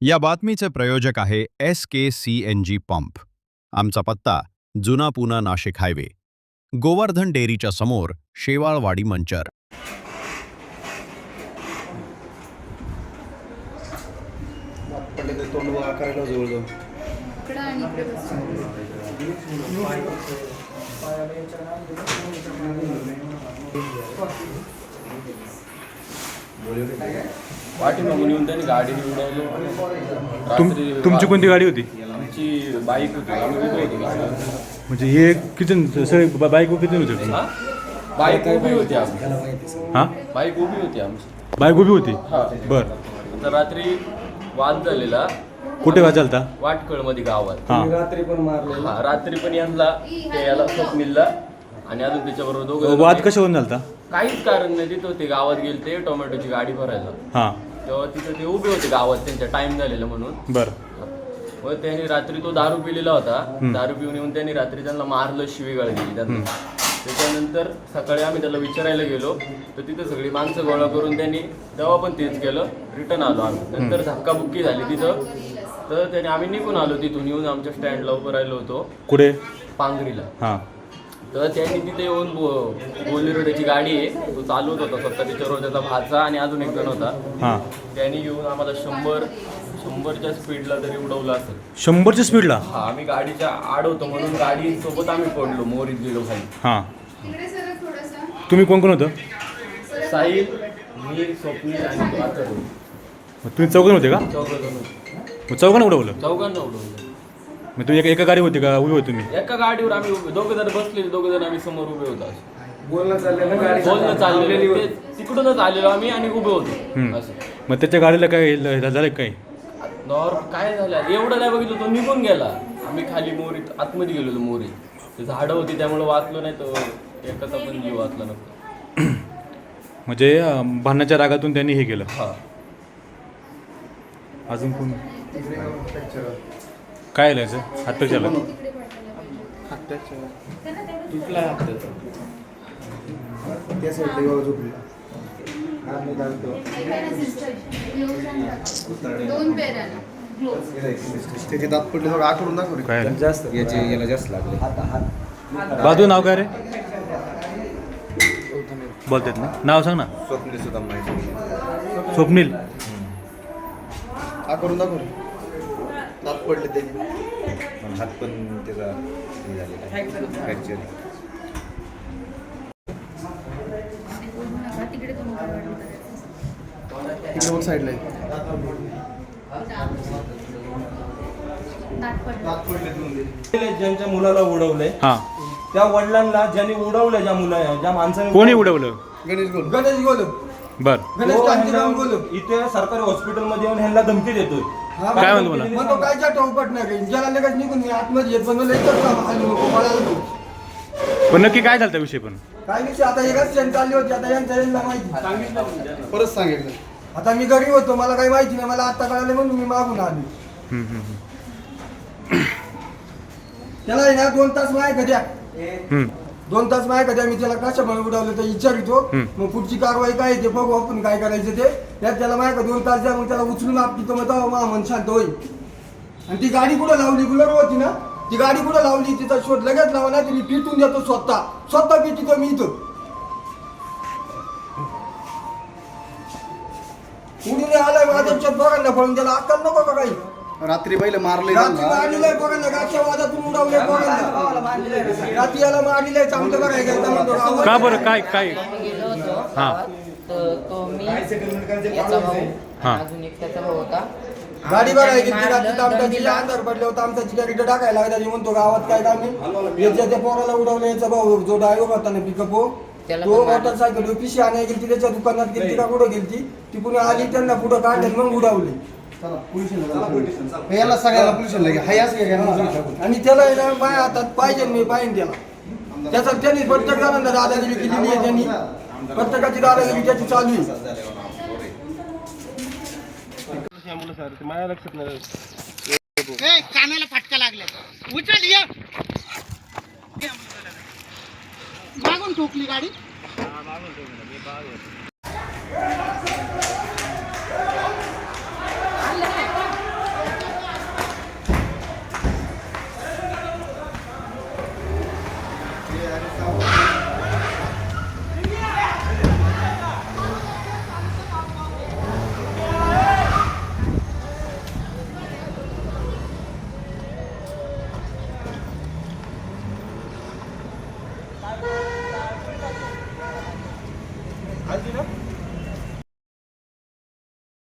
या बातमीचे प्रयोजक आहे SKCNG पंप. आमचा पत्ता जुना पुणा नाशिक हायवे, गोवर्धन डेअरीच्या समोर, शेवाळवाडी मंचर. पाठीमागून येऊन त्यांनी गाडी उडवली. तुमची कोणती गाडी होती? आमची बाईक होती, आम्ही उभे होतो. म्हणजे हे किती सगळे बाईक किती होते? बाईक उभी होती आमची. हां, बाईक उभी होती आमची. बाईक उभी होती. हा. बरं. तर रात्री वाद झालेला कुठे वाद झालता? वाटकळमध्ये गावात. हां, रात्री पण यांना याला स्वप्नीलला आणि अजून त्याच्याबरोबर दोघं. वाद कशावरून झालता? काहीच कारण नाही. तिथं ते गावात गेलते टोमॅटोची गाडी भरायला. हां, तेव्हा तिथं ते उभे होते गावात, त्यांचा टाइम झालेला म्हणून. बरं. मग त्यांनी रात्री तो दारू पिलेला होता. दारू पिऊन येऊन त्यांनी रात्री त्यांना मारलं, शिवीगाळ दिली त्यांना. त्याच्यानंतर सकाळी आम्ही त्याला विचारायला गेलो तर तिथं सगळी माणसं गोळा करून त्यांनी तेव्हा पण तेच केलं. रिटर्न आलो आम्ही. नंतर धक्काबुक्की झाली तिथं. तर त्याने आम्ही निघून आलो तिथून. येऊन आमच्या स्टँडला उभं राहिलो होतो कुठे? पांगरीला. हां, तर त्यांनी तिथे येऊन बोलेरो त्याची गाडी आहे, तो चालवत होता स्वतः. त्याच्यावर त्याचा भाचा आणि अजून एक जण होता. हां. त्यांनी येऊन आम्हाला 100च्या स्पीडला तरी उडवलं असेल. 100च्या स्पीडला? हा, आम्ही गाडीच्या आड होतो म्हणून गाडी सोबत आम्ही पडलो, मोरीत गेलो खाली. हां. तुम्ही कोण कोण होतं? साहिल, मी, स्वप्नील आणि तो आता तुम्ही चौघण होते का? चौघांना उडवलं? चौघांना उडवलं. मग तुम्ही एका गाडी होती का? उभी होती तुम्ही? एका गाडीवर आम्ही दोघं जण बसलेले, दोघं जण आम्ही समोर उभे होतो. बोलणं चाललेलं, तिकडूनच आलेलो आम्ही आणि उभे होतो असं. मग त्याच्या गाडीला काय झालं काय? काय झालं एवढं नाही बघितलं, तो निघून गेला. आम्ही खाली मोरीत आतमध्ये गेलेलो. मोरी ते झाडं होती त्यामुळे वाचलो नाही, तर एकाचा पण जीव वाचला नव्हता. म्हणजे भांडणाच्या रागातून त्यांनी हे केलं. हा. अजून कोण? काय लिहायचं? हातपैक झालं? तुटला हात. त्या साईडला येऊ झोपली. त्याचे दात पडले, थोडं आकडून दाखव रे. काय जास्त याला जास्त लागले. बाजू नाव काय रे? बोलतात ना, नाव सांग ना. स्वप्नील सुद्धा माहिती. स्वप्नील. आकडून दाखव रे. दात पडले त्याचे. हात पण त्याचा फ्रॅक्चर. तिकडे बघ साईडला ज्यांच्या मुलाला उडवलंय, हां. त्या वडिलांना ज्यांनी उडवलं, ज्या माणसाने कोणी उडवलं? गणेश गोल. गणेश गोलू. बर. इथे सरकारी हॉस्पिटलमध्ये येऊन ह्यांना धमकी देतोय. काय म्हणतो मला? मग तो कायच्या टोपट नाही, ज्याला लगेच निघून मी आतमध्ये येत पण एकच काम आली नको मला. पण नक्की काय झालं विषय? पण काय विषय आता एकच क्षण चालली होती. आता यांना माहिती. परत सांगितलं. आता मी घरी होतो, मला काही माहिती नाही. मला आता कळालं म्हणून मी मागून आलो. त्याला आहे ना 2 तास माय कद्या 2 तास माय कद्या मी त्याला कशामुळे उडवलं तर विचारितो. मग पुढची कारवाई काय ते बघू आपण काय करायचं ते. त्याला माय 2 तास द्या, मग त्याला उचलून आपली तो मग मन शांत होईल. आणि ती गाडी कुठं लावली? गुलर होती ना ती गाडी कुठं लावली? तिचा शोध लगेच लावा ना. मी पिटून देतो स्वतः पिटितो मी इथं. उडून आलाय माझ्या बघायला पळून, त्याला अक्कल नको का काही? रात्री पहिले मारले. मारलेलं आहे बघायला, गाठच्या वादातून उडवलंय बघायला. रात्री याला मारलेलं आहे, चांगलं बघायचं. का बरं? काय काय? गेलो होतो. हां. तर तो मी याचा भाऊ अजून एक त्याचा भाऊ होता. गाडी बघायची आमच्याची अंधार पडले होता. आमचा गाडी टाकायला लागला. म्हणतो गावात काय काम नाही. याच्या त्या पोराला उडवलं. याचा भाऊ जो ड्रायव्हर होता ना पिकअप, तो मोटरसायकल पिशी आणायला गेली. त्याच्या दुकानात गेली का कुठं गेली ती पुन्हा आली. त्यांना पुढं काढले मग उडवले. याला सगळ्याला पोलिसांना घ्या. हाय असं घ्या. आणि त्याला आहे ना माझ्या हातात पाहिजे, मी पाहिजे त्याला. त्याचा त्यांनी प्रत्येक जणांना दादागिरी केलेली आहे. त्यांनी प्रत्येकाची दादागिरी त्याची चालू आहे. माझ्या लक्षात नाही. कानाला फटका लागला. उचल ये. मागून ठोकली गाडी. आजी ना